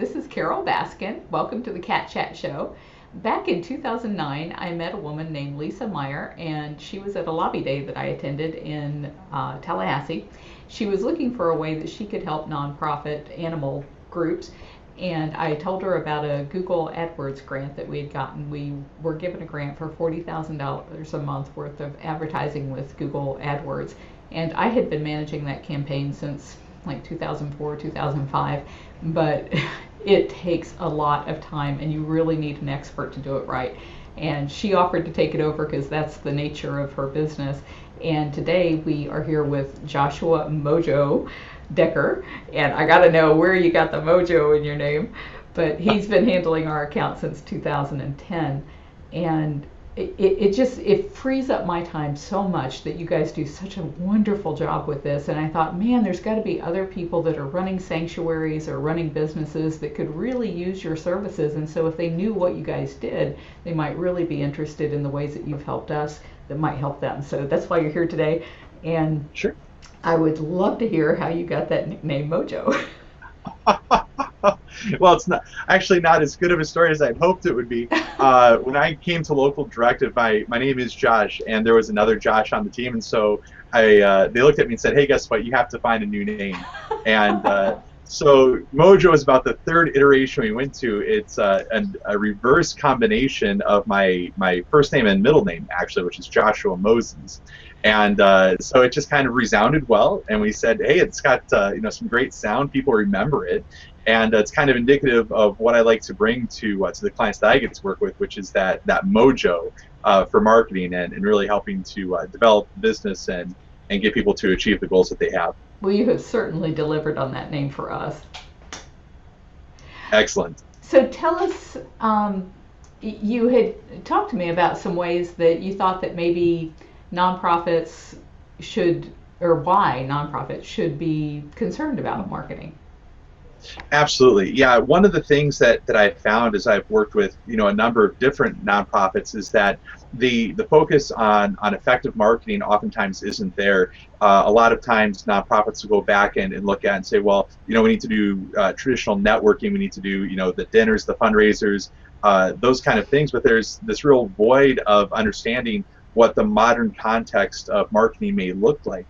This is Carol Baskin. Welcome to the Cat Chat Show. Back in 2009, I met a woman named Lisa Maier, and she was at a lobby day that I attended in Tallahassee. She was looking for a way that she could help nonprofit animal groups, and I told her about a Google AdWords grant that we had gotten. We were given a grant for $40,000 a month worth of advertising with Google AdWords, and I had been managing that campaign since like 2004, 2005, but it takes a lot of time and you really need an expert to do it right. And she offered to take it over because that's the nature of her business. And today we are here with Joshua MoJo Decker, and I got to know where you got the mojo in your name, but he's been handling our account since 2010, and it frees up my time so much that you guys do such a wonderful job with this. And I thought, man, there's got to be other people that are running sanctuaries or running businesses that could really use your services. And so if they knew what you guys did, they might really be interested in the ways that you've helped us that might help them. So that's why you're here today. And sure, I would love to hear how you got that nickname Mojo. Well, it's not as good of a story as I'd hoped it would be. When I came to Local Directive, my name is Josh, and there was another Josh on the team, and so they looked at me and said, "Hey, guess what? You have to find a new name." And so Mojo is about the third iteration we went to. It's a reverse combination of my first name and middle name, actually, which is Joshua Moses. And so it just kind of resounded well, and we said, "Hey, it's got some great sound. People remember it." And it's kind of indicative of what I like to bring to the clients that I get to work with, which is that mojo for marketing and really helping to develop business and get people to achieve the goals that they have. Well, you have certainly delivered on that name for us. Excellent. So tell us, you had talked to me about some ways that you thought that maybe nonprofits should, or why nonprofits should be concerned about marketing. Absolutely. Yeah, one of the things that I've found as I've worked with a number of different nonprofits is that the focus on effective marketing oftentimes isn't there. A lot of times nonprofits will go back and look at and say, well, we need to do traditional networking, we need to do the dinners, the fundraisers, those kind of things, but there's this real void of understanding what the modern context of marketing may look like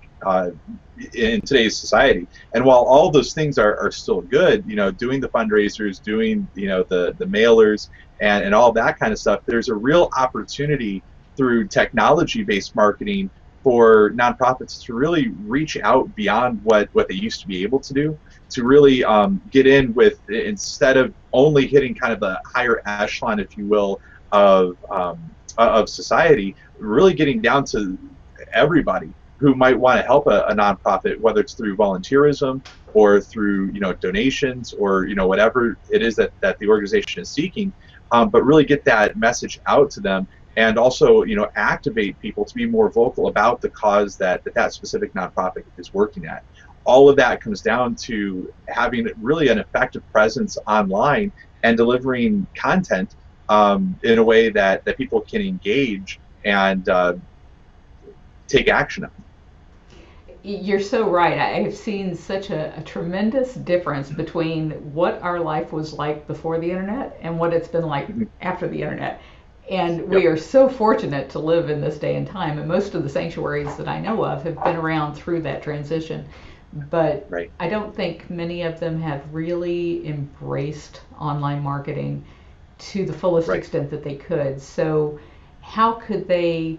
in today's society. And while all those things are still good, doing the fundraisers, doing the mailers and all that kind of stuff, there's a real opportunity through technology-based marketing for nonprofits to really reach out beyond what they used to be able to do, to really get in with, instead of only hitting kind of the higher echelon, if you will, of society, really getting down to everybody who might want to help a nonprofit, whether it's through volunteerism or through donations or whatever it is that the organization is seeking, but really get that message out to them, and also activate people to be more vocal about the cause that specific nonprofit is working at. All of that comes down to having really an effective presence online and delivering content in a way that people can engage and take action on. You're so right. I have seen such a tremendous difference between what our life was like before the internet and what it's been like after the internet. And we are so fortunate to live in this day and time. And most of the sanctuaries that I know of have been around through that transition. But right. I don't think many of them have really embraced online marketing to the fullest extent that they could. So how could they?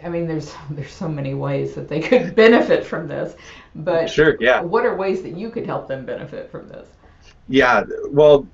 I mean, there's so many ways that they could benefit from this, but sure, yeah. What are ways that you could help them benefit from this? Yeah, well,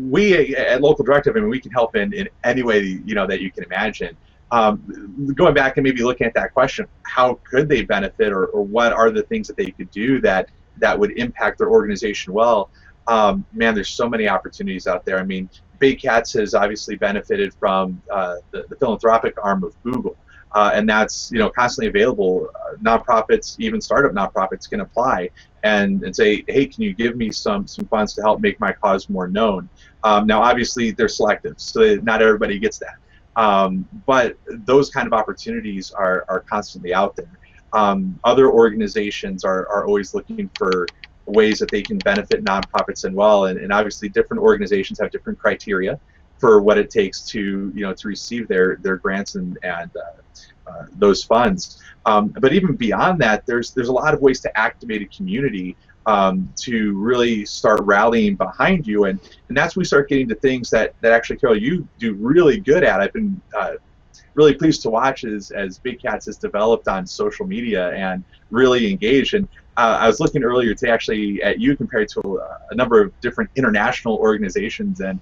we at Local Directive, I mean, we can help in any way that you can imagine. Going back and maybe looking at that question, how could they benefit, or what are the things that they could do that would impact their organization well? Man, there's so many opportunities out there. I mean, Big Cats has obviously benefited from the philanthropic arm of Google. And that's constantly available. Nonprofits, even startup nonprofits, can apply and say, hey, can you give me some funds to help make my cause more known? Now, obviously, they're selective, so not everybody gets that. But those kind of opportunities are constantly out there. Other organizations are always looking for ways that they can benefit nonprofits and well, and obviously different organizations have different criteria for what it takes to to receive their grants and those funds. But even beyond that, there's a lot of ways to activate a community to really start rallying behind you, and that's when we start getting to things that actually, Carol, you do really good at. I've been really pleased to watch as Big Cats has developed on social media and really engaged. And I was looking earlier today actually at you compared to a number of different international organizations, and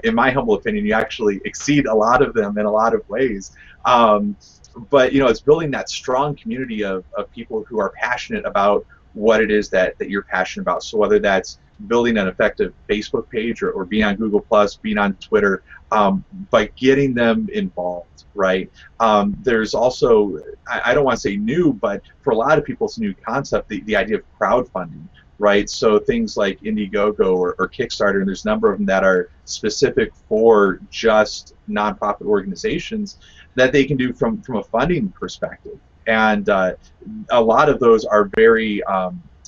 in my humble opinion, you actually exceed a lot of them in a lot of ways. But it's building that strong community of people who are passionate about what it is that you're passionate about. So whether that's building an effective Facebook page or being on Google Plus, being on Twitter, by getting them involved, right? There's also, I don't want to say new, but for a lot of people it's a new concept, the idea of crowdfunding, right? So things like Indiegogo or Kickstarter, and there's a number of them that are specific for just nonprofit organizations that they can do from a funding perspective. And a lot of those are very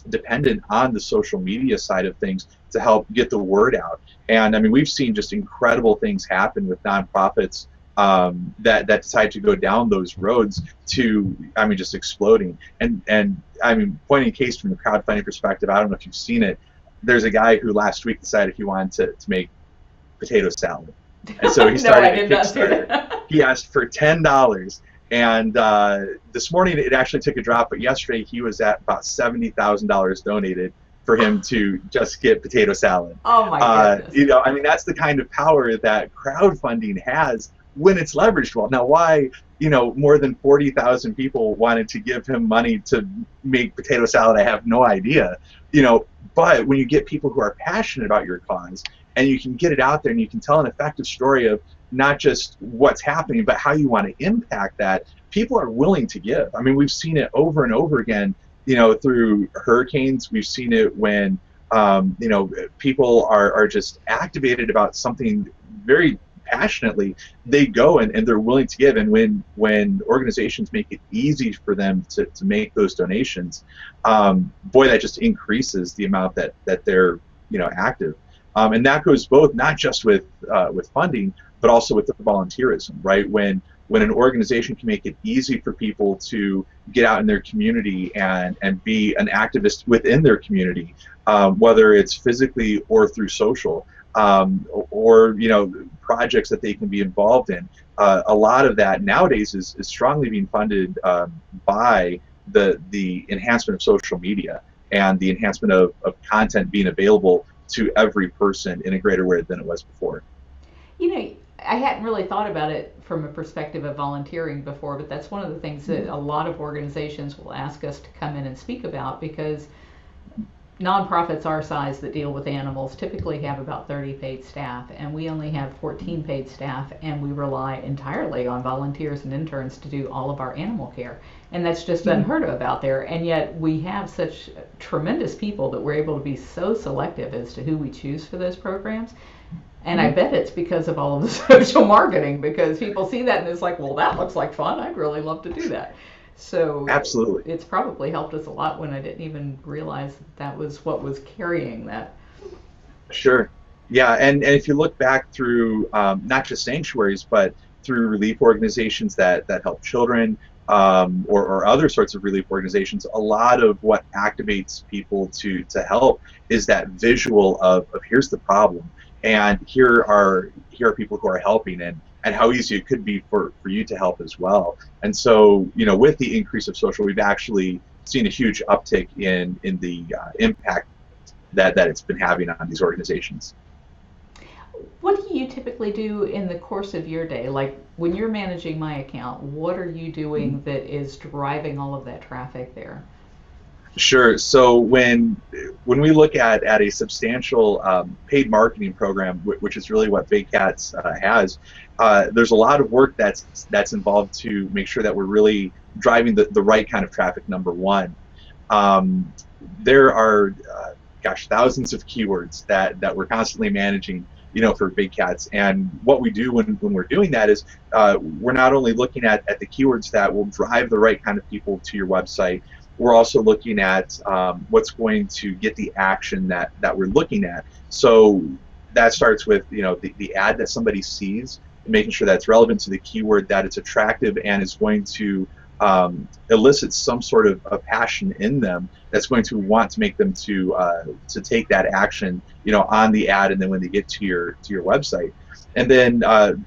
dependent on the social media side of things to help get the word out. And I mean, we've seen just incredible things happen with nonprofits that decide to go down those roads to, I mean, just exploding. And I mean, pointing a case from the crowdfunding perspective, I don't know if you've seen it. There's a guy who last week decided he wanted to make potato salad. And so he started a Kickstarter. He asked for $10. And this morning it actually took a drop, but yesterday he was at about $70,000 donated for him to just get potato salad. Oh my goodness. I mean, that's the kind of power that crowdfunding has when it's leveraged well. Now, why more than 40,000 people wanted to give him money to make potato salad, I have no idea. But when you get people who are passionate about your cause and you can get it out there and you can tell an effective story of not just what's happening, but how you want to impact that, people are willing to give. I mean, we've seen it over and over again, through hurricanes. We've seen it when, people are just activated about something very passionately. They go and they're willing to give. And when organizations make it easy for them to make those donations, boy, that just increases the amount that they're, active. And that goes both not just with funding, but also with the volunteerism, right? When an organization can make it easy for people to get out in their community and be an activist within their community, whether it's physically or through social, or projects that they can be involved in. A lot of that nowadays is strongly being funded by the enhancement of social media and the enhancement of content being available to every person in a greater way than it was before. I hadn't really thought about it from a perspective of volunteering before, but that's one of the things that a lot of organizations will ask us to come in and speak about, because nonprofits our size that deal with animals typically have about 30 paid staff, and we only have 14 paid staff, and we rely entirely on volunteers and interns to do all of our animal care. And that's just unheard of out there, and yet we have such tremendous people that we're able to be so selective as to who we choose for those programs. And I bet it's because of all of the social marketing, because people see that and it's like, well, that looks like fun. I'd really love to do that. So absolutely, it's probably helped us a lot when I didn't even realize that was what was carrying that. Sure. Yeah, and if you look back through not just sanctuaries, but through relief organizations that help children, or other sorts of relief organizations, a lot of what activates people to help is that visual of here's the problem, and here are people who are helping, and how easy it could be for you to help as well. And so, with the increase of social, we've actually seen a huge uptick in the impact that it's been having on these organizations. What do you typically do in the course of your day? Like when you're managing my account, what are you doing that is driving all of that traffic there? Sure. So when we look at a substantial paid marketing program, which is really what Big Cats has, there's a lot of work that's involved to make sure that we're really driving the right kind of traffic. Number one, there are thousands of keywords that we're constantly managing, for Big Cats. And what we do when we're doing that is we're not only looking at the keywords that will drive the right kind of people to your website. we're also looking at what's going to get the action that we're looking at. So that starts with the ad that somebody sees, making sure that's relevant to the keyword, that it's attractive, and is going to elicit some sort of passion in them that's going to want to make them to take that action, on the ad, and then when they get to your website. And then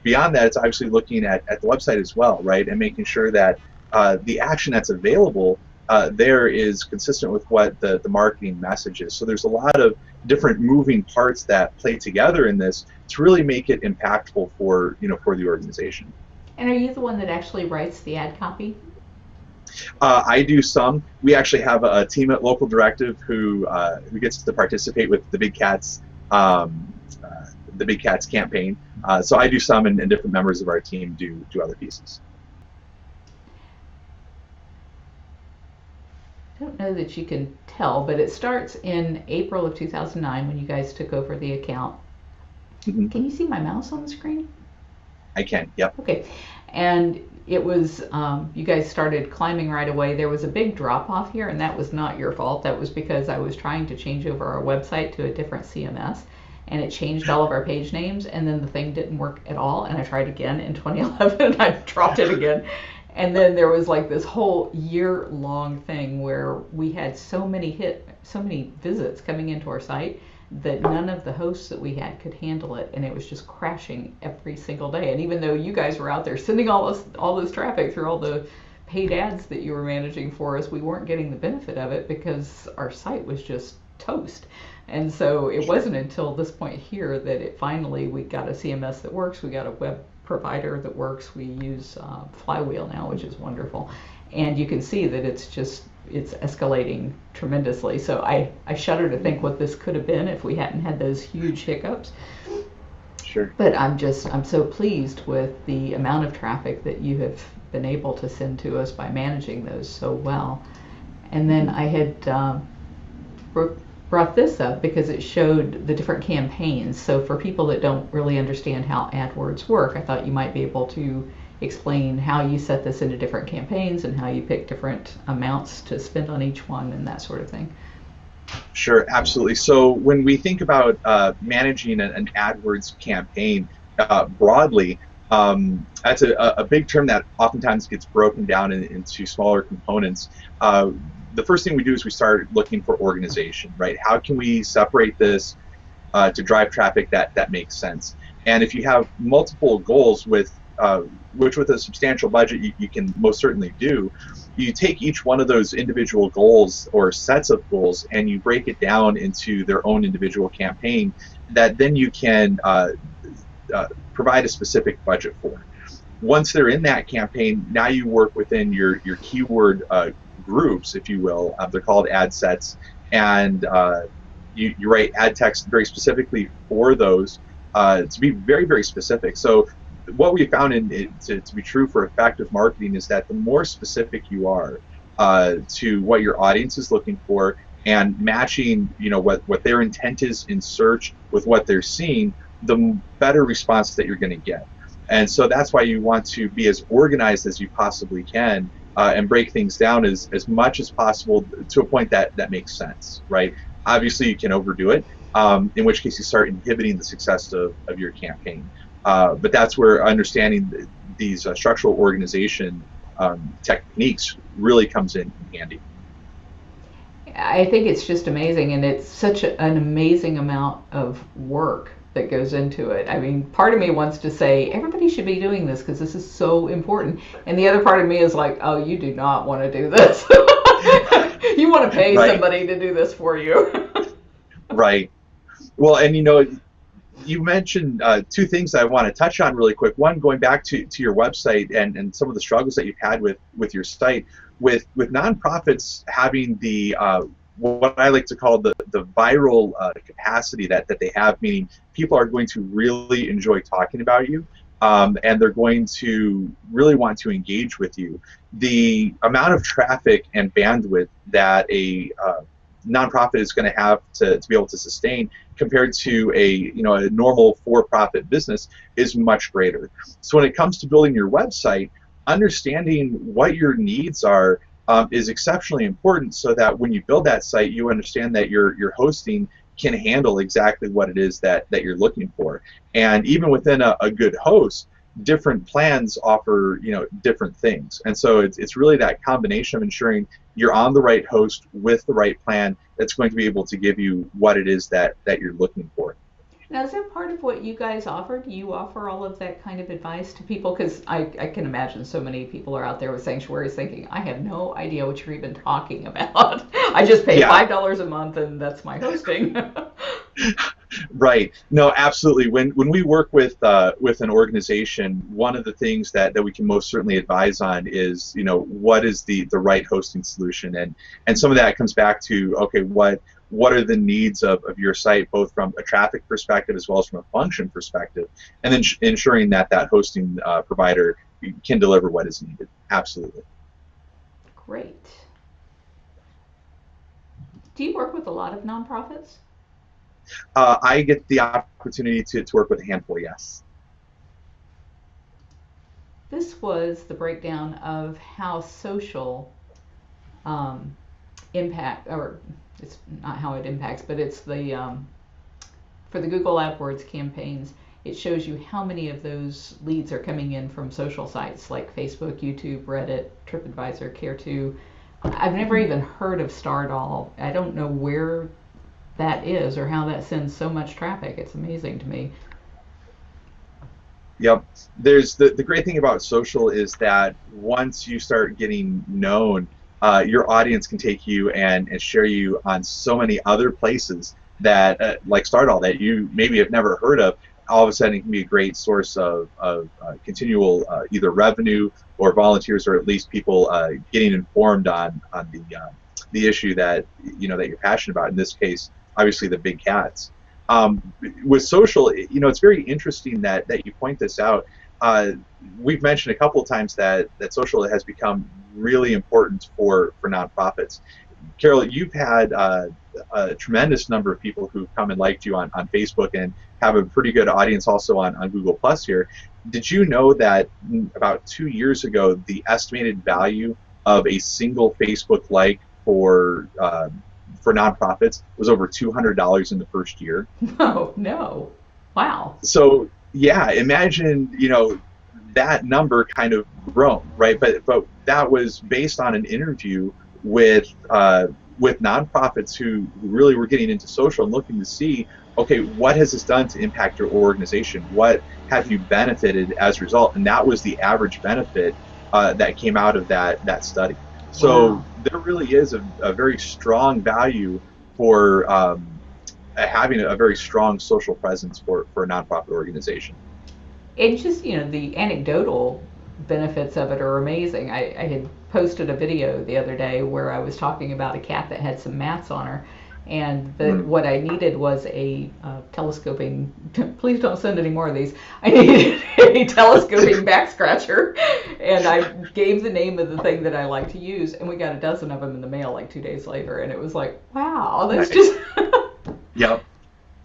beyond that, it's obviously looking at the website as well, right, and making sure that the action that's available there is consistent with what the marketing message is. So there's a lot of different moving parts that play together in this to really make it impactful for the organization. And are you the one that actually writes the ad copy? I do some. We actually have a team at Local Directive who gets to participate with the Big Cats campaign. So I do some, and different members of our team do other pieces. I don't know that you can tell, but it starts in April of 2009 when you guys took over the account. Mm-hmm. Can you see my mouse on the screen? I can, yep. Okay. And it was, you guys started climbing right away. There was a big drop off here, and that was not your fault. That was because I was trying to change over our website to a different CMS, and it changed all of our page names, and then the thing didn't work at all, and I tried again in 2011, and I dropped it again. And then there was like this whole year-long thing where we had so many visits coming into our site that none of the hosts that we had could handle it, and it was just crashing every single day. And even though you guys were out there sending all this traffic through all the paid ads that you were managing for us, we weren't getting the benefit of it because our site was just toast. And so it wasn't until this point here that we got a CMS that works, we got a web provider that works, we use Flywheel now, which is wonderful. And you can see that it's escalating tremendously. So I shudder to think what this could have been if we hadn't had those huge hiccups. Sure. But I'm so pleased with the amount of traffic that you have been able to send to us by managing those so well. And then I had brought this up because it showed the different campaigns. So for people that don't really understand how AdWords work, I thought you might be able to explain how you set this into different campaigns and how you pick different amounts to spend on each one and that sort of thing. Sure, absolutely. So when we think about managing an AdWords campaign broadly, that's a big term that oftentimes gets broken down into smaller components. The first thing we do is we start looking for organization, right? How can we separate this to drive traffic that makes sense? And if you have multiple goals which with a substantial budget you can most certainly do, you take each one of those individual goals or sets of goals and you break it down into their own individual campaign that then you can provide a specific budget for. Once they're in that campaign, now you work within your keyword groups, if you will. They're called ad sets, and you write ad text very specifically for those to be very, very specific. So what we found to be true for effective marketing is that the more specific you are to what your audience is looking for and matching what their intent is in search with what they're seeing, the better response that you're going to get. And so that's why you want to be as organized as you possibly can and break things down as much as possible to a point that makes sense, right? Obviously you can overdo it, in which case you start inhibiting the success of your campaign. But that's where understanding these structural organization techniques really comes in handy. I think it's just amazing, and it's such an amazing amount of work that goes into it. I mean, part of me wants to say everybody should be doing this because this is so important, and the other part of me is like, oh, you do not want to do this. You want to pay somebody to do this for you. Right. Well, and you mentioned two things I want to touch on really quick. One, going back to your website and some of the struggles that you've had with your site, with nonprofits having the what I like to call the viral capacity that they have, meaning people are going to really enjoy talking about you, and they're going to really want to engage with you. The amount of traffic and bandwidth that a nonprofit is going to have to be able to sustain compared to a normal for-profit business is much greater. So when it comes to building your website, understanding what your needs are is exceptionally important, so that when you build that site, you understand that your hosting can handle exactly what it is that you're looking for. And even within a good host, different plans offer different things. And so it's really that combination of ensuring you're on the right host with the right plan that's going to be able to give you what it is that you're looking for. Now, is that part of what you guys offer? Do you offer all of that kind of advice to people? Because I can imagine so many people are out there with sanctuaries thinking, I have no idea what you're even talking about. I just pay Yeah. $5 a month and that's my hosting. Right. No, absolutely. When we work with an organization, one of the things that we can most certainly advise on is, what is the right hosting solution, and some of that comes back to, okay, what are the needs of your site, both from a traffic perspective as well as from a function perspective, and then ensuring that hosting provider can deliver what is needed. Absolutely. Great. Do you work with a lot of nonprofits? I get the opportunity to work with a handful, yes. This was the breakdown of how social impact, or it's not how it impacts, but it's the for the Google AdWords campaigns. It shows you how many of those leads are coming in from social sites like Facebook, YouTube, Reddit, TripAdvisor, Care2. I've never even heard of Stardoll. I don't know where that is or how that sends so much traffic. It's amazing to me. Yep. There's the great thing about social is that once you start getting known, your audience can take you and share you on so many other places that, like Stardoll, that you maybe have never heard of. All of a sudden, it can be a great source of continual either revenue or volunteers, or at least people getting informed on the issue that that you're passionate about. In this case, obviously the big cats. With social, it's very interesting that you point this out. We've mentioned a couple of times that social has become really important for nonprofits. Carol, you've had a tremendous number of people who've come and liked you on Facebook and have a pretty good audience also on Google Plus here. Did you know that about 2 years ago, the estimated value of a single Facebook like for nonprofits was over $200 in the first year? Oh, no. Wow. So yeah, imagine that number kind of grown, right? But that was based on an interview with nonprofits who really were getting into social and looking to see, okay, what has this done to impact your organization? What have you benefited as a result? And that was the average benefit that came out of that study. So wow. There really is a very strong value for having a very strong social presence for a nonprofit organization. And just, the anecdotal benefits of it are amazing. I had posted a video the other day where I was talking about a cat that had some mats on her, and what I needed was a telescoping, please don't send any more of these, I needed a telescoping back scratcher, and I gave the name of the thing that I like to use, and we got a dozen of them in the mail like 2 days later, and it was like, wow, that's just... Yep.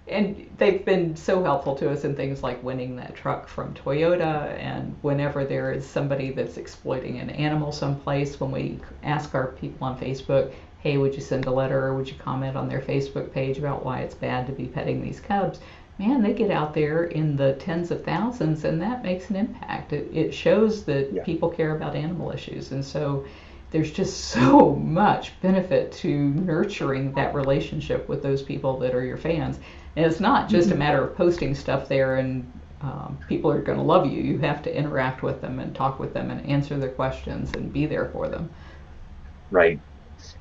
And they've been so helpful to us in things like winning that truck from Toyota, and whenever there is somebody that's exploiting an animal someplace, when we ask our people on Facebook, hey, would you send a letter or would you comment on their Facebook page about why it's bad to be petting these cubs? Man, they get out there in the tens of thousands, and that makes an impact. It shows that people care about animal issues, and so there's just so much benefit to nurturing that relationship with those people that are your fans. And it's not just a matter of posting stuff there and people are going to love you. You have to interact with them and talk with them and answer their questions and be there for them. Right.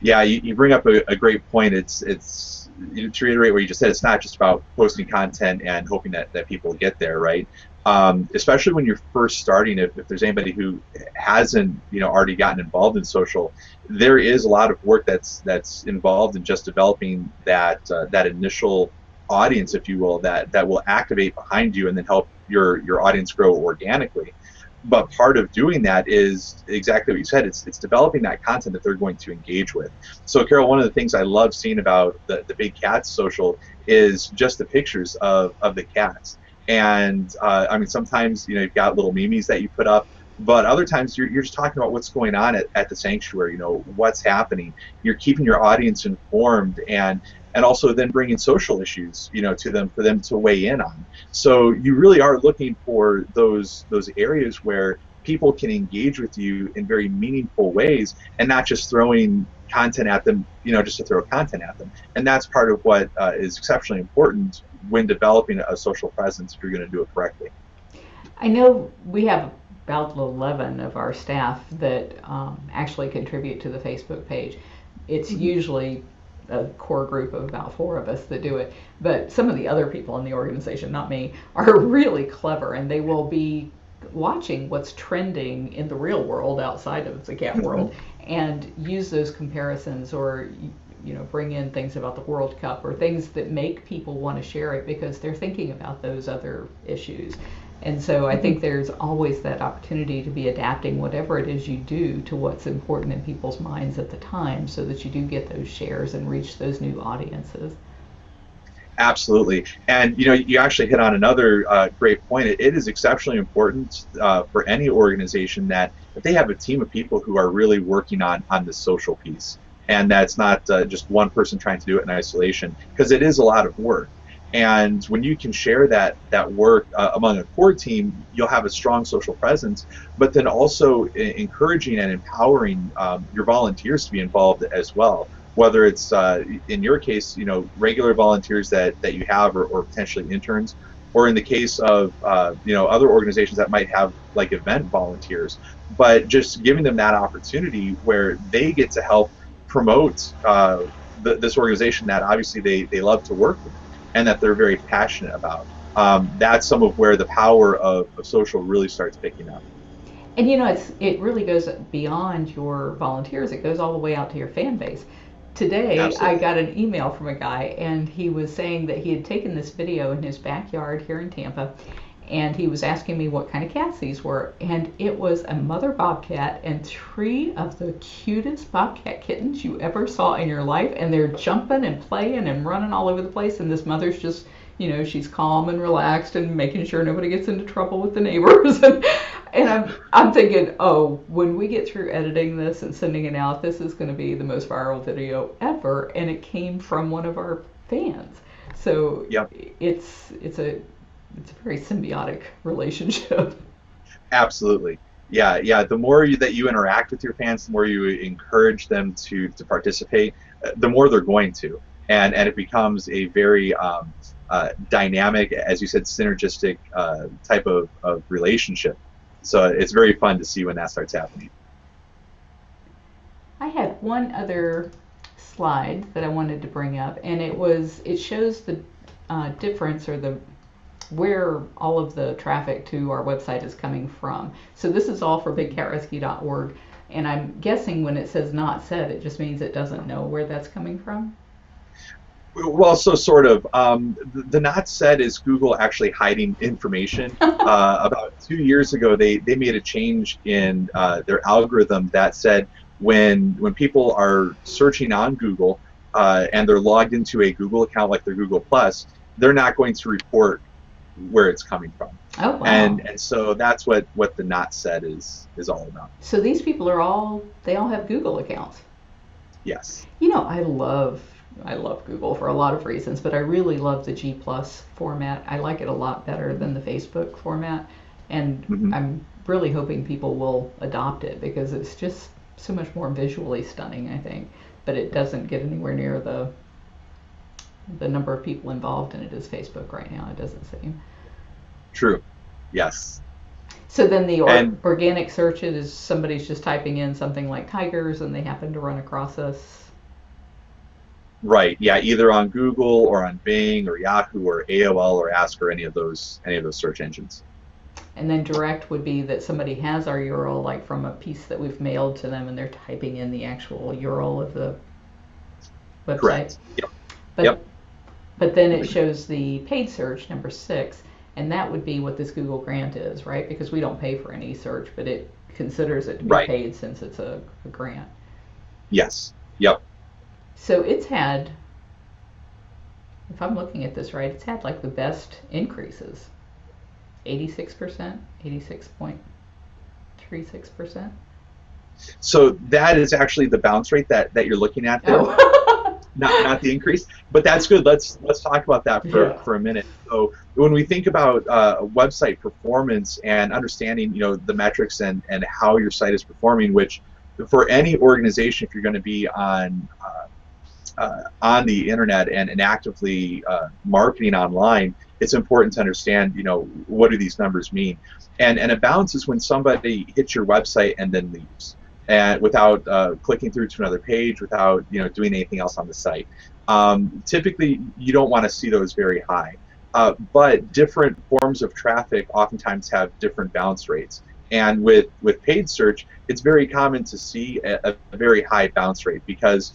Yeah, you bring up a great point. It's to reiterate what you just said, it's not just about posting content and hoping that people get there, right? Especially when you're first starting, if there's anybody who hasn't already gotten involved in social, there is a lot of work that's involved in just developing that initial audience, if you will, that will activate behind you and then help your audience grow organically. But part of doing that is exactly what you said. It's developing that content that they're going to engage with. So, Carol, one of the things I love seeing about the Big Cats social is just the pictures of the cats. And I mean, sometimes you've got little memes that you put up, But other times you're just talking about what's going on at the sanctuary, what's happening. You're keeping your audience informed, and also then bringing social issues, to them for them to weigh in on. So you really are looking for those areas where people can engage with you in very meaningful ways, and not just throwing content at them, just to throw content at them. And that's part of what is exceptionally important when developing a social presence if you're going to do it correctly. I know we have about 11 of our staff that actually contribute to the Facebook page. It's usually a core group of about 4 of us that do it, but some of the other people in the organization, not me, are really clever, and they will be watching what's trending in the real world outside of the cat world and use those comparisons, or bring in things about the World Cup or things that make people want to share it because they're thinking about those other issues. And so I think there's always that opportunity to be adapting whatever it is you do to what's important in people's minds at the time, so that you do get those shares and reach those new audiences. Absolutely. And you actually hit on another great point. It is exceptionally important for any organization that they have a team of people who are really working on the social piece, and that's not just one person trying to do it in isolation, because it is a lot of work. And when you can share that work among a core team, you'll have a strong social presence, but then also encouraging and empowering your volunteers to be involved as well. Whether it's, in your case, regular volunteers that you have, or potentially interns, or in the case of, other organizations that might have like event volunteers, but just giving them that opportunity where they get to help promote this organization that obviously they love to work with, and that they're very passionate about. That's some of where the power of social really starts picking up. And it really goes beyond your volunteers. It goes all the way out to your fan base. Today, Absolutely. I got an email from a guy, and he was saying that he had taken this video in his backyard here in Tampa, and he was asking me what kind of cats these were. And it was a mother bobcat and 3 of the cutest bobcat kittens you ever saw in your life. And they're jumping and playing and running all over the place. And this mother's just, she's calm and relaxed and making sure nobody gets into trouble with the neighbors. And I'm thinking, oh, when we get through editing this and sending it out, this is going to be the most viral video ever. And it came from one of our fans. So Yep. it's a very symbiotic relationship. Absolutely. Yeah. The more that you interact with your fans, the more you encourage them to participate, the more they're going to. And it becomes a very dynamic, as you said, synergistic type of relationship. So it's very fun to see when that starts happening. I had one other slide that I wanted to bring up, and it shows the difference, or the where all of the traffic to our website is coming from. So this is all for bigcatrescue.org, and I'm guessing when it says not said, it just means it doesn't know where that's coming from. Well, so sort of. The not said is Google actually hiding information. About 2 years ago, they made a change in their algorithm that said when people are searching on Google and they're logged into a Google account like their Google Plus, they're not going to report where it's coming from. Oh, wow. And so that's what the not said is all about. So these people they all have Google accounts. Yes. I love Google for a lot of reasons, but I really love the G+ format. I like it a lot better than the Facebook format, and I'm really hoping people will adopt it because it's just so much more visually stunning, I think, but it doesn't get anywhere near the number of people involved in it as Facebook right now, it doesn't seem. True. Yes. So then the organic search is somebody's just typing in something like tigers and they happen to run across us. Right. Yeah. Either on Google or on Bing or Yahoo or AOL or Ask or any of those search engines. And then direct would be that somebody has our URL, like from a piece that we've mailed to them, and they're typing in the actual URL of the website. Correct. Yep. But then it shows the paid search, number 6, and that would be what this Google grant is, right? Because we don't pay for any search, but it considers it to be paid since it's a grant. Yes. Yep. So it's had, if I'm looking at this right, it's had like the best increases. 86%, 86.3%. 0.36%. So that is actually the bounce rate that you're looking at there. Oh. Not the increase, but that's good. Let's talk about that Yeah. for a minute. So when we think about website performance and understanding, the metrics and how your site is performing, which for any organization, if you're going to be on the internet and actively marketing online, it's important to understand, what do these numbers mean? And a bounce is when somebody hits your website and then leaves, and without clicking through to another page, without doing anything else on the site. Typically, you don't want to see those very high, but different forms of traffic oftentimes have different bounce rates. And with paid search, it's very common to see a very high bounce rate because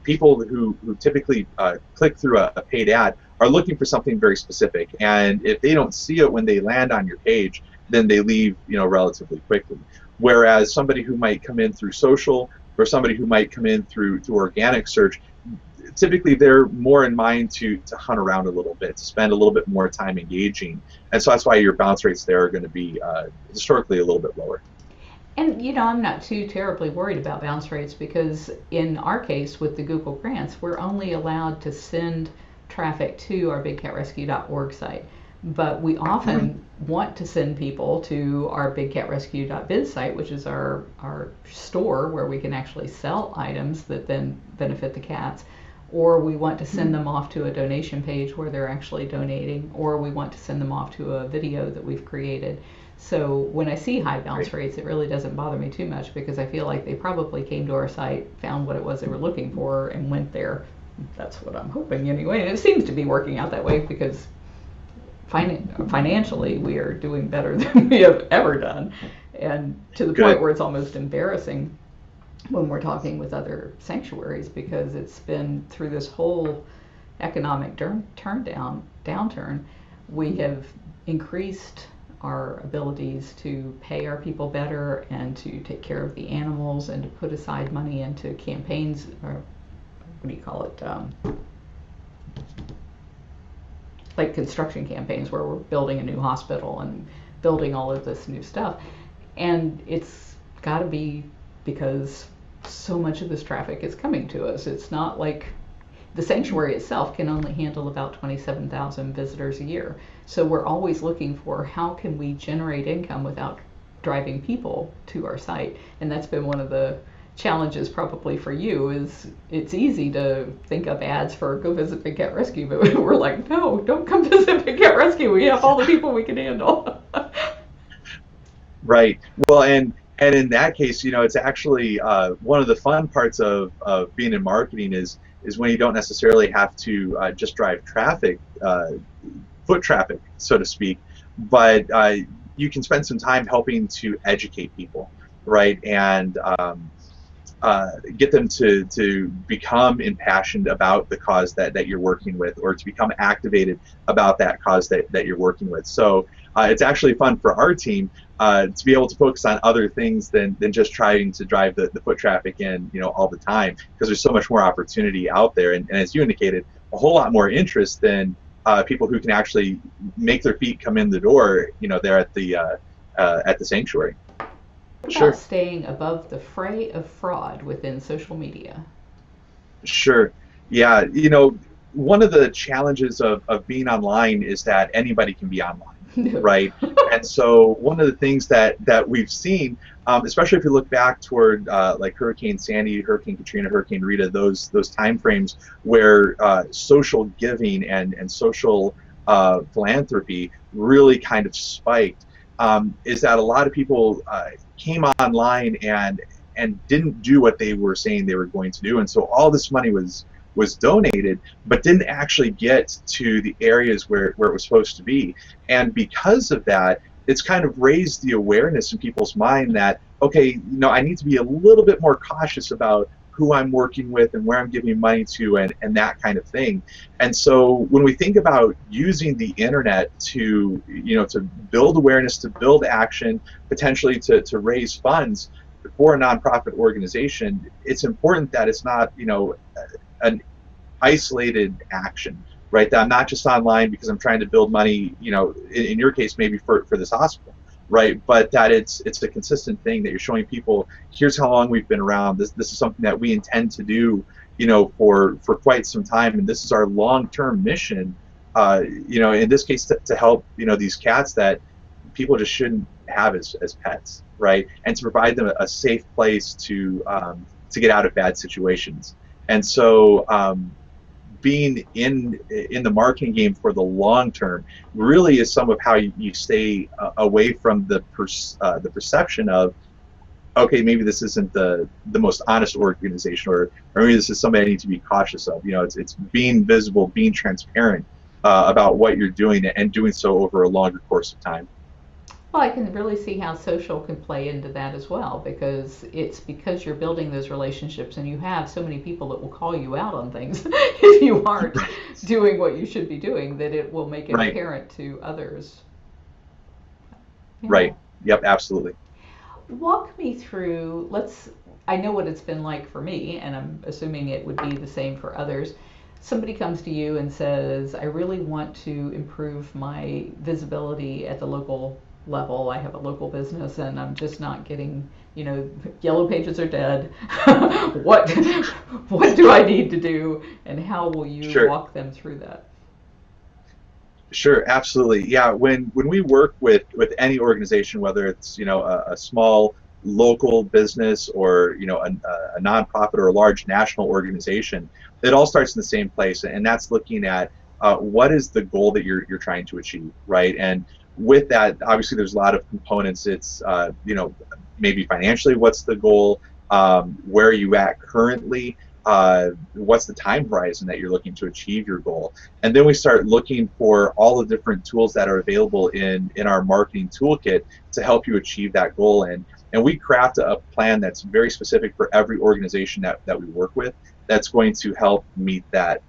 people who typically click through a paid ad are looking for something very specific. And if they don't see it when they land on your page, then they leave relatively quickly. Whereas somebody who might come in through social or somebody who might come in through organic search, typically they're more in mind to hunt around a little bit, to spend a little bit more time engaging. And so that's why your bounce rates there are going to be historically a little bit lower. And I'm not too terribly worried about bounce rates because in our case with the Google Grants, we're only allowed to send traffic to our bigcatrescue.org site. But we often want to send people to our bigcatrescue.biz site, which is our store where we can actually sell items that then benefit the cats. Or we want to send them off to a donation page where they're actually donating, or we want to send them off to a video that we've created. So when I see high bounce rates, it really doesn't bother me too much because I feel like they probably came to our site, found what it was they were looking for, and went there. That's what I'm hoping anyway. And it seems to be working out that way because financially we are doing better than we have ever done. And to the point where it's almost embarrassing when we're talking with other sanctuaries because it's been through this whole economic downturn, we have increased our abilities to pay our people better and to take care of the animals and to put aside money into campaigns, or what do you call it, like construction campaigns where we're building a new hospital and building all of this new stuff. And it's got to be because so much of this traffic is coming to us. It's not like the sanctuary itself can only handle about 27,000 visitors a year. So we're always looking for how can we generate income without driving people to our site. And that's been one of the challenges probably for you is it's easy to think of ads for go visit Big Cat Rescue, but we're like, no, don't come visit Big Cat Rescue. We have all the people we can handle. Right. Well, and in that case, it's actually one of the fun parts of being in marketing is when you don't necessarily have to just drive traffic, foot traffic, so to speak, but you can spend some time helping to educate people, right? And get them to become impassioned about the cause that you're working with, or to become activated about that cause that you're working with. So it's actually fun for our team to be able to focus on other things than just trying to drive the foot traffic in all the time, because there's so much more opportunity out there, and as you indicated, a whole lot more interest than people who can actually make their feet come in the door there at the sanctuary. What Sure. about staying above the fray of fraud within social media? Sure. Yeah. One of the challenges of being online is that anybody can be online, right? And so one of the things that we've seen, especially if you look back toward like Hurricane Sandy, Hurricane Katrina, Hurricane Rita, those time frames where social giving and social philanthropy really kind of spiked, is that a lot of people came online and didn't do what they were saying they were going to do, and so all this money was donated, but didn't actually get to the areas where it was supposed to be. And because of that, it's kind of raised the awareness in people's mind that, okay, I need to be a little bit more cautious about who I'm working with and where I'm giving money to, and that kind of thing. And so when we think about using the internet to to build awareness, to build action, potentially to raise funds for a nonprofit organization, it's important that it's not an isolated action, right? That I'm not just online because I'm trying to build money, in your case maybe for this hospital, right? But that it's a consistent thing that you're showing people. Here's how long we've been around. This is something that we intend to do, for quite some time, and this is our long-term mission. In this case, to help these cats that people just shouldn't have as pets, right? And to provide them a safe place to get out of bad situations. And so being in the marketing game for the long term really is some of how you stay away from the perception of, okay, maybe this isn't the most honest organization, or maybe this is something I need to be cautious of. It's being visible, being transparent about what you're doing, and doing so over a longer course of time. Well, I can really see how social can play into that as well, because it's because you're building those relationships and you have so many people that will call you out on things if you aren't doing what you should be doing, that it will make it Right. apparent to others. Yeah. Right. Yep. Absolutely. Walk me through, I know what it's been like for me, and I'm assuming it would be the same for others. Somebody comes to you and says, I really want to improve my visibility at the local level. I have a local business and I'm just not getting, yellow pages are dead. what do I need to do, and how will you Sure. walk them through that? Sure, absolutely. Yeah, when we work with any organization, whether it's a small local business, or a nonprofit, or a large national organization, it all starts in the same place, and that's looking at what is the goal that you're trying to achieve, right? And with that, obviously, there's a lot of components. It's maybe financially, what's the goal? Where are you at currently? What's the time horizon that you're looking to achieve your goal? And then we start looking for all the different tools that are available in our marketing toolkit to help you achieve that goal. And we craft a plan that's very specific for every organization that we work with, that's going to help meet that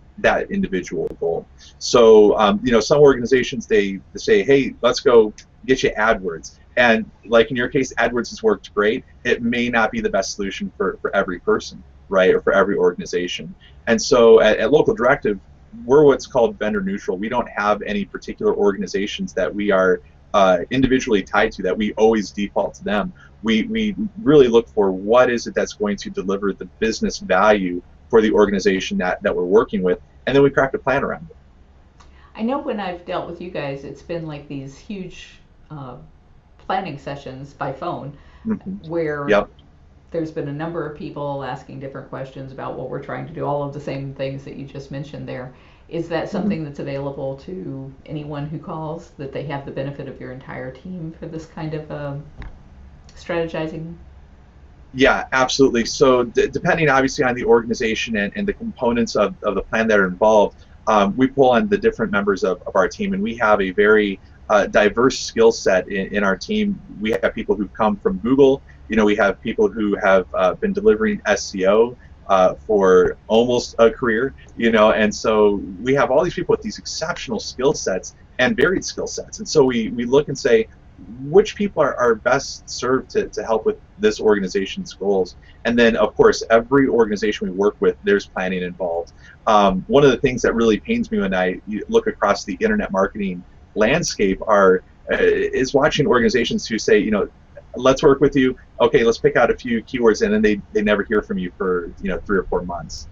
individual goal. So some organizations, they say, hey, let's go get you AdWords. And like in your case, AdWords has worked great. It may not be the best solution for every person, right, or for every organization. And so at Local Directive, we're what's called vendor neutral. We don't have any particular organizations that we are individually tied to, that we always default to them. We really look for what is it that's going to deliver the business value for the organization that we're working with, and then we craft a plan around it. I know when I've dealt with you guys, it's been like these huge planning sessions by phone, Mm-hmm. where Yep. there's been a number of people asking different questions about what we're trying to do, all of the same things that you just mentioned there. Is that something that's available to anyone who calls, that they have the benefit of your entire team for this kind of strategizing? Yeah, absolutely. So depending obviously on the organization and the components of the plan that are involved, we pull on the different members of our team, and we have a very diverse skill set in our team. We have people who come from Google. We have people who have been delivering SEO for almost a career, and so we have all these people with these exceptional skill sets and varied skill sets. And so we look and say, which people are best served to help with this organization's goals. And then, of course, every organization we work with, there's planning involved. One of the things that really pains me when I look across the internet marketing landscape is watching organizations who say, let's work with you. Okay, let's pick out a few keywords, and then they never hear from you for 3 or 4 months.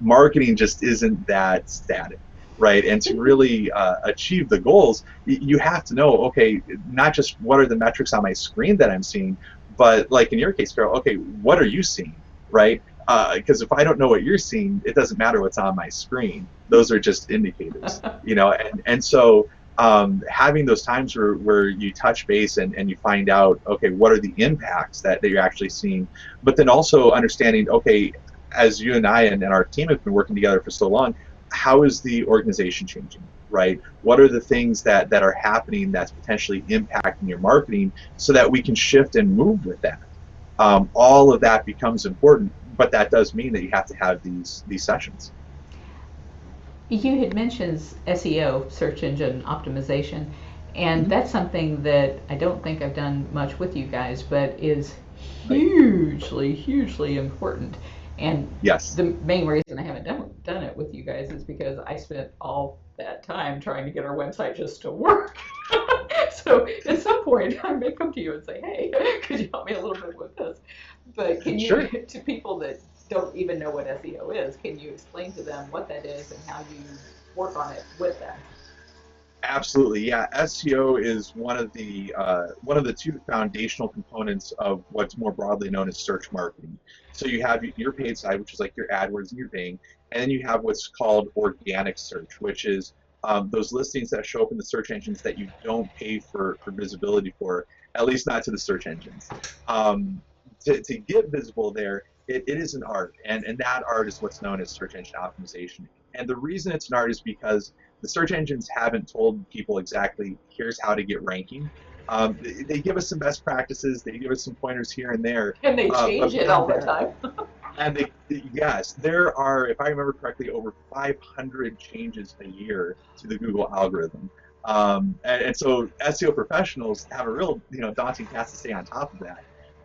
Marketing just isn't that static, right? And to really achieve the goals, you have to know, okay, not just what are the metrics on my screen that I'm seeing, but like in your case, Carol, okay, what are you seeing, right? Because if I don't know what you're seeing, it doesn't matter what's on my screen. Those are just indicators, and so having those times where you touch base and you find out, okay, what are the impacts that you're actually seeing, but then also understanding, okay, as you and I and our team have been working together for so long, how is the organization changing, right? What are the things that are happening that's potentially impacting your marketing, so that we can shift and move with that? All of that becomes important, but that does mean that you have to have these sessions. You had mentioned SEO, search engine optimization, and that's something that I don't think I've done much with you guys, but is hugely important. And Yes. the main reason I haven't done it with you guys is because I spent all that time trying to get our website just to work. So at some point, I may come to you and say, hey, could you help me a little bit with this? But can you, Sure. to people that don't even know what SEO is, can you explain to them what that is and how you work on it with them? Absolutely, yeah. SEO is one of the two foundational components of what's more broadly known as search marketing. So you have your paid side, which is like your AdWords and your Bing, and then you have what's called organic search, which is those listings that show up in the search engines that you don't pay for visibility for, at least not to the search engines. Um, to get visible there, it is an art, and that art is what's known as search engine optimization. And the reason it's an art is because the search engines haven't told people exactly here's how to get ranking. They give us some best practices, they give us some pointers here and there, And they but change it beyond all the that, time. and yes, there are, if I remember correctly, over 500 changes a year to the Google algorithm. And so SEO professionals have a real, daunting task to stay on top of that.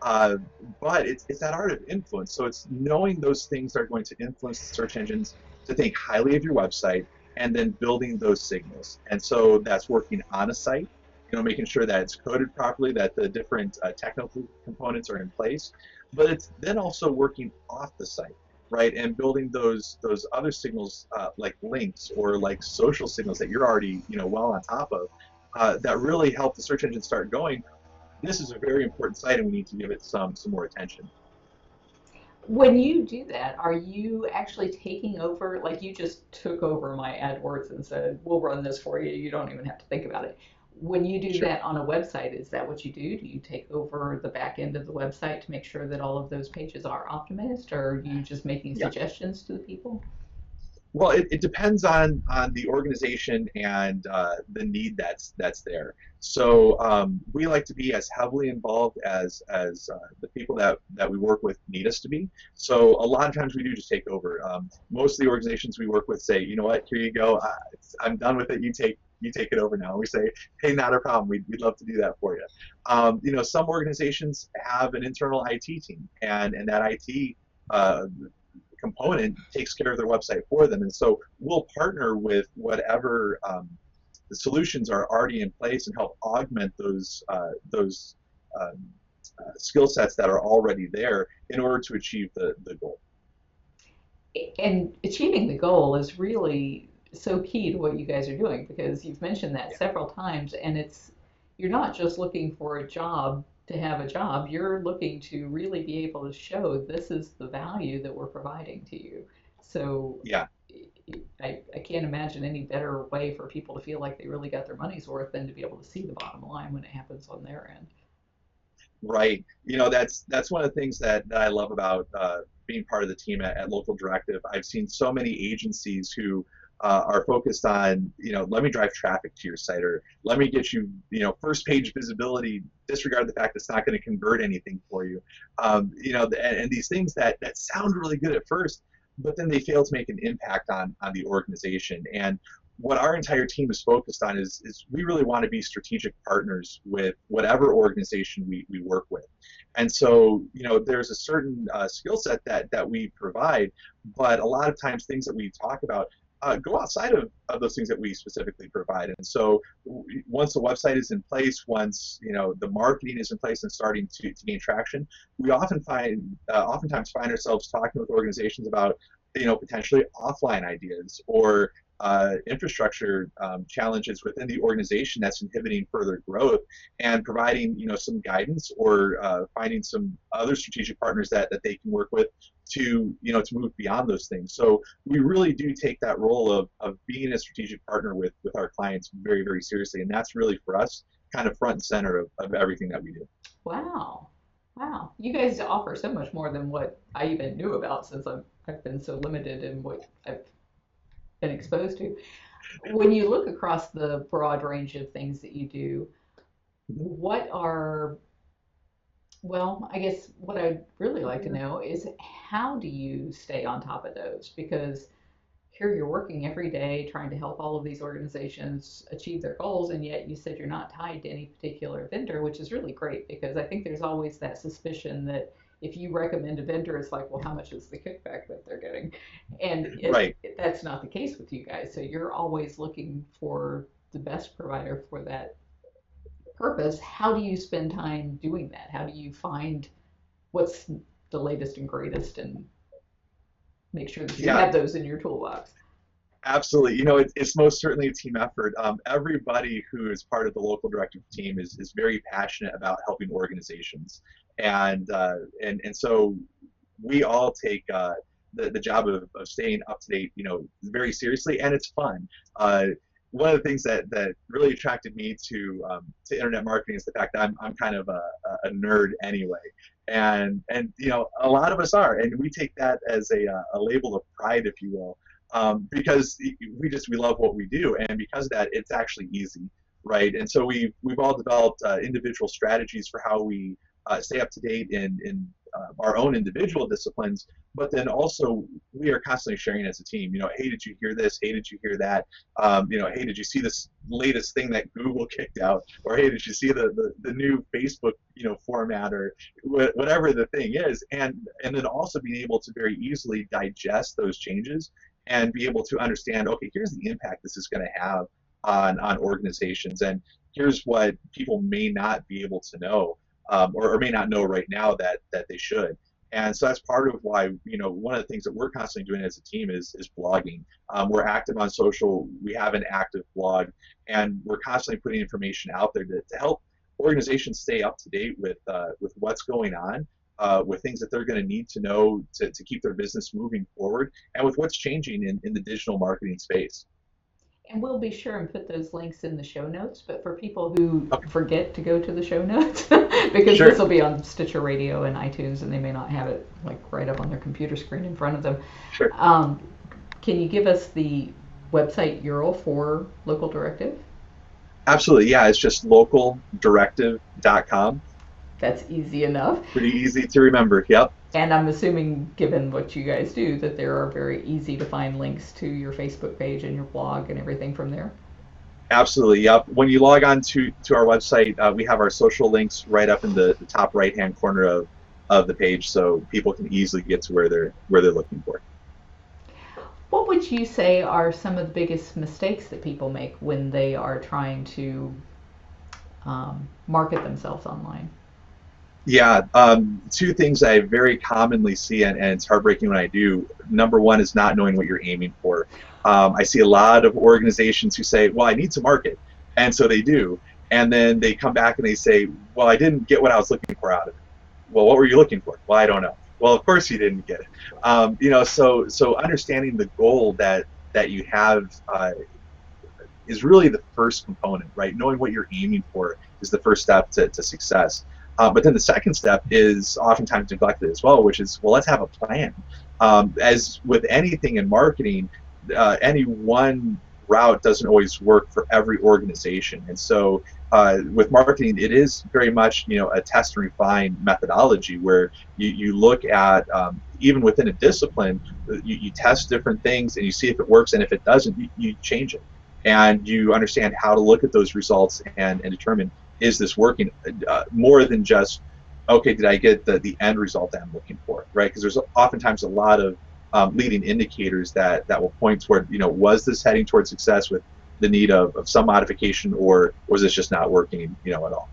Uh, but it's that art of influence. So it's knowing those things that are going to influence the search engines to think highly of your website, and then building those signals. And so that's working on a site, making sure that it's coded properly, that the different technical components are in place, but it's then also working off the site, right, and building those other signals, like links or like social signals that you're already well on top of, that really help the search engine start going. This is a very important site, and we need to give it some more attention. When you do that, are you actually taking over, like you just took over my AdWords and said, we'll run this for you, you don't even have to think about it. When you do Sure. that on a website, is that what you do? Do you take over the back end of the website to make sure that all of those pages are optimized, or are you just making Yeah. suggestions to the people? Well, it depends on the organization and the need that's there. So we like to be as heavily involved as the people that we work with need us to be. So a lot of times we do just take over. Most of the organizations we work with say, you know what, here you go. I'm done with it. You take it over now. And we say, hey, not a problem. We'd love to do that for you. Some organizations have an internal IT team, and that IT component takes care of their website for them. And so we'll partner with whatever the solutions are already in place and help augment those skill sets that are already there in order to achieve the goal. And achieving the goal is really so key to what you guys are doing because you've mentioned that Yeah. several times, and it's you're not just looking for a job to have a job, you're looking to really be able to show this is the value that we're providing to you. So Yeah. I can't imagine any better way for people to feel like they really got their money's worth than to be able to see the bottom line when it happens on their end. Right. That's one of the things that I love about being part of the team at Local Directive. I've seen so many agencies who are focused on, let me drive traffic to your site, or let me get you, first page visibility. Disregard the fact it's not going to convert anything for you. And these things that sound really good at first, but then they fail to make an impact on the organization. And what our entire team is focused on is we really want to be strategic partners with whatever organization we work with. And so, there's a certain skill set that we provide, but a lot of times things that we talk about go outside of those things that we specifically provide. And so once the website is in place, once the marketing is in place and starting to gain traction, we oftentimes find ourselves talking with organizations about potentially offline ideas or infrastructure challenges within the organization that's inhibiting further growth, and providing some guidance, or finding some other strategic partners that they can work with to move beyond those things. So we really do take that role of being a strategic partner with our clients very, very seriously, and that's really for us kind of front and center of everything that we do. Wow. Wow. You guys offer so much more than what I even knew about since I've been so limited in what I've been exposed to. When you look across the broad range of things that you do, what are, well, I guess what I'd really like to know is how do you stay on top of those? Because here you're working every day trying to help all of these organizations achieve their goals, and yet you said you're not tied to any particular vendor, which is really great because I think there's always that suspicion that if you recommend a vendor, it's like, well, how much is the kickback that they're getting? And Right. that's not the case with you guys. So you're always looking for the best provider for that purpose, how do you spend time doing that? How do you find what's the latest and greatest and make sure that you Yeah, have those in your toolbox? absolutely. It's most certainly a team effort. Everybody who is part of the local directive team is very passionate about helping organizations, and so we all take the job of staying up to date, very seriously, and it's fun. Uh, One of the things that really attracted me to internet marketing is the fact that I'm kind of a nerd anyway, and a lot of us are, and we take that as a label of pride, if you will, because we love what we do, and because of that, it's actually easy, right? And so we've all developed individual strategies for how we stay up to date in our own individual disciplines, but then also we are constantly sharing as a team. Hey, did you hear this? Hey, did you hear that? Hey, did you see this latest thing that Google kicked out? Or hey, did you see the new Facebook format, or whatever the thing is? And then also being able to very easily digest those changes and be able to understand, okay, here's the impact this is going to have on organizations, and here's what people may not be able to know, or may not know right now that they should. And so that's part of why, one of the things that we're constantly doing as a team is blogging. We're active on social. We have an active blog, and we're constantly putting information out there to help organizations stay up to date with what's going on, with things that they're going to need to know to keep their business moving forward, and with what's changing in the digital marketing space. And we'll be sure and put those links in the show notes. But for people who Okay, forget to go to the show notes, because this sure. will be on Stitcher Radio and iTunes, and they may not have it like right up on their computer screen in front of them. Sure. Um, can you give us the website URL for Local Directive? Absolutely. Yeah, it's just localdirective.com. That's easy enough. Pretty easy to remember. Yep. And I'm assuming, given what you guys do, that there are very easy to find links to your Facebook page and your blog and everything from there. Absolutely. Yep. When you log on to our website, we have our social links right up in the top right hand corner of the page, so people can easily get to where they're looking for. What would you say are some of the biggest mistakes that people make when they are trying to market themselves online? Yeah, two things I very commonly see, and it's heartbreaking when I do. Number one is not knowing what you're aiming for. I see a lot of organizations who say, well, I need to market. And so they do. And then they come back and they say, well, I didn't get what I was looking for out of it. Well, what were you looking for? Well, I don't know. Well, of course you didn't get it. So understanding the goal that you have is really the first component, right? Knowing what you're aiming for is the first step to success. But then the second step is oftentimes neglected as well, which is, well, let's have a plan. As with anything in marketing, any one route doesn't always work for every organization. And so with marketing, it is very much, a test and refine methodology where you look at, even within a discipline, you test different things and you see if it works, and if it doesn't, you change it. And you understand how to look at those results and determine, is this working, more than just, okay, did I get the end result that I'm looking for, right? Because there's oftentimes a lot of leading indicators that will point toward, was this heading toward success with the need of some modification, or was this just not working, at all?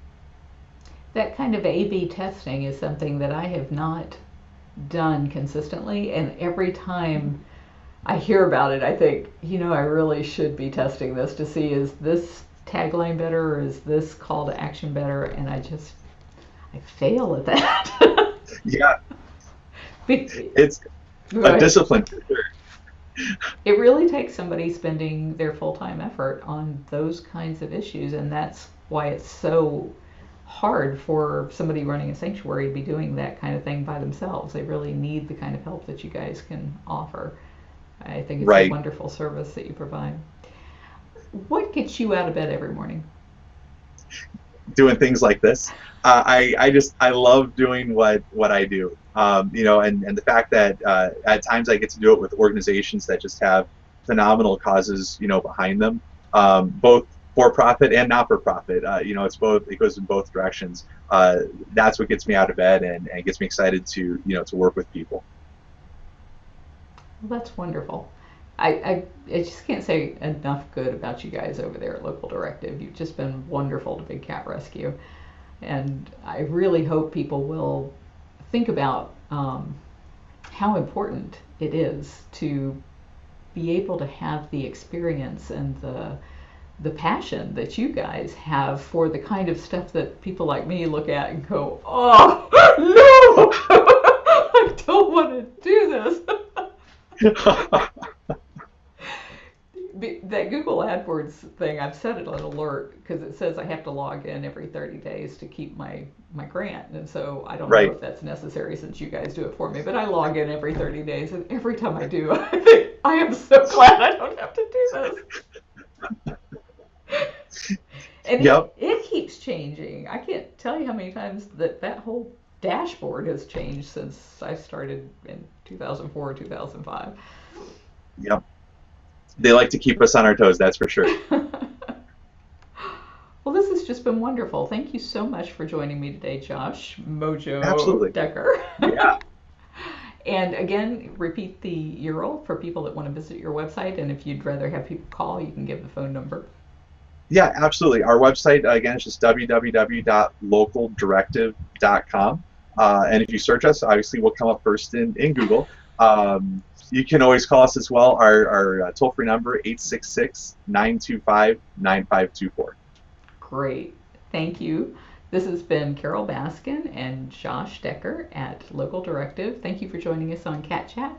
That kind of A/B testing is something that I have not done consistently, and every time I hear about it, I think, I really should be testing this to see, is this tagline better, or is this call to action better? And I fail at that. Yeah, Be- it's Go a ahead. discipline for sure. It really takes somebody spending their full-time effort on those kinds of issues, and that's why it's so hard for somebody running a sanctuary to be doing that kind of thing by themselves. They really need the kind of help that you guys can offer. I think it's a Right. wonderful service that you provide. What gets you out of bed every morning? Doing things like this. I love doing what I do. And the fact that at times I get to do it with organizations that just have phenomenal causes, behind them, both for profit and not for profit. It's both. It goes in both directions. That's what gets me out of bed, and gets me excited to work with people. Well, that's wonderful. I just can't say enough good about you guys over there at Local Directive. You've just been wonderful to Big Cat Rescue. And I really hope people will think about how important it is to be able to have the experience and the passion that you guys have for the kind of stuff that people like me look at and go, oh no, I don't want to do this. That Google AdWords thing, I've set it on alert because it says I have to log in every 30 days to keep my grant. And so I don't know Right. if that's necessary since you guys do it for me, but I log in every 30 days. And every time I do, I think, I am so glad I don't have to do this. And Yep. it keeps changing. I can't tell you how many times that whole dashboard has changed since I started in 2004 or 2005. Yep. They like to keep us on our toes, that's for sure. Well, this has just been wonderful. Thank you so much for joining me today, Josh MoJo Absolutely. Decker. Yeah. And again, repeat the URL for people that want to visit your website. And if you'd rather have people call, you can give the phone number. Yeah, absolutely. Our website, again, is just www.localdirective.com. And if you search us, obviously we'll come up first in Google. You can always call us as well. Our toll-free number, 866-925-9524. Great. Thank you. This has been Carol Baskin and Josh Decker at Local Directive. Thank you for joining us on Cat Chat.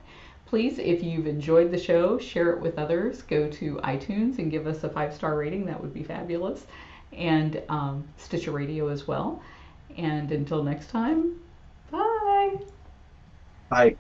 Please, if you've enjoyed the show, share it with others. Go to iTunes and give us a 5-star rating. That would be fabulous. And Stitcher Radio as well. And until next time, bye. Bye.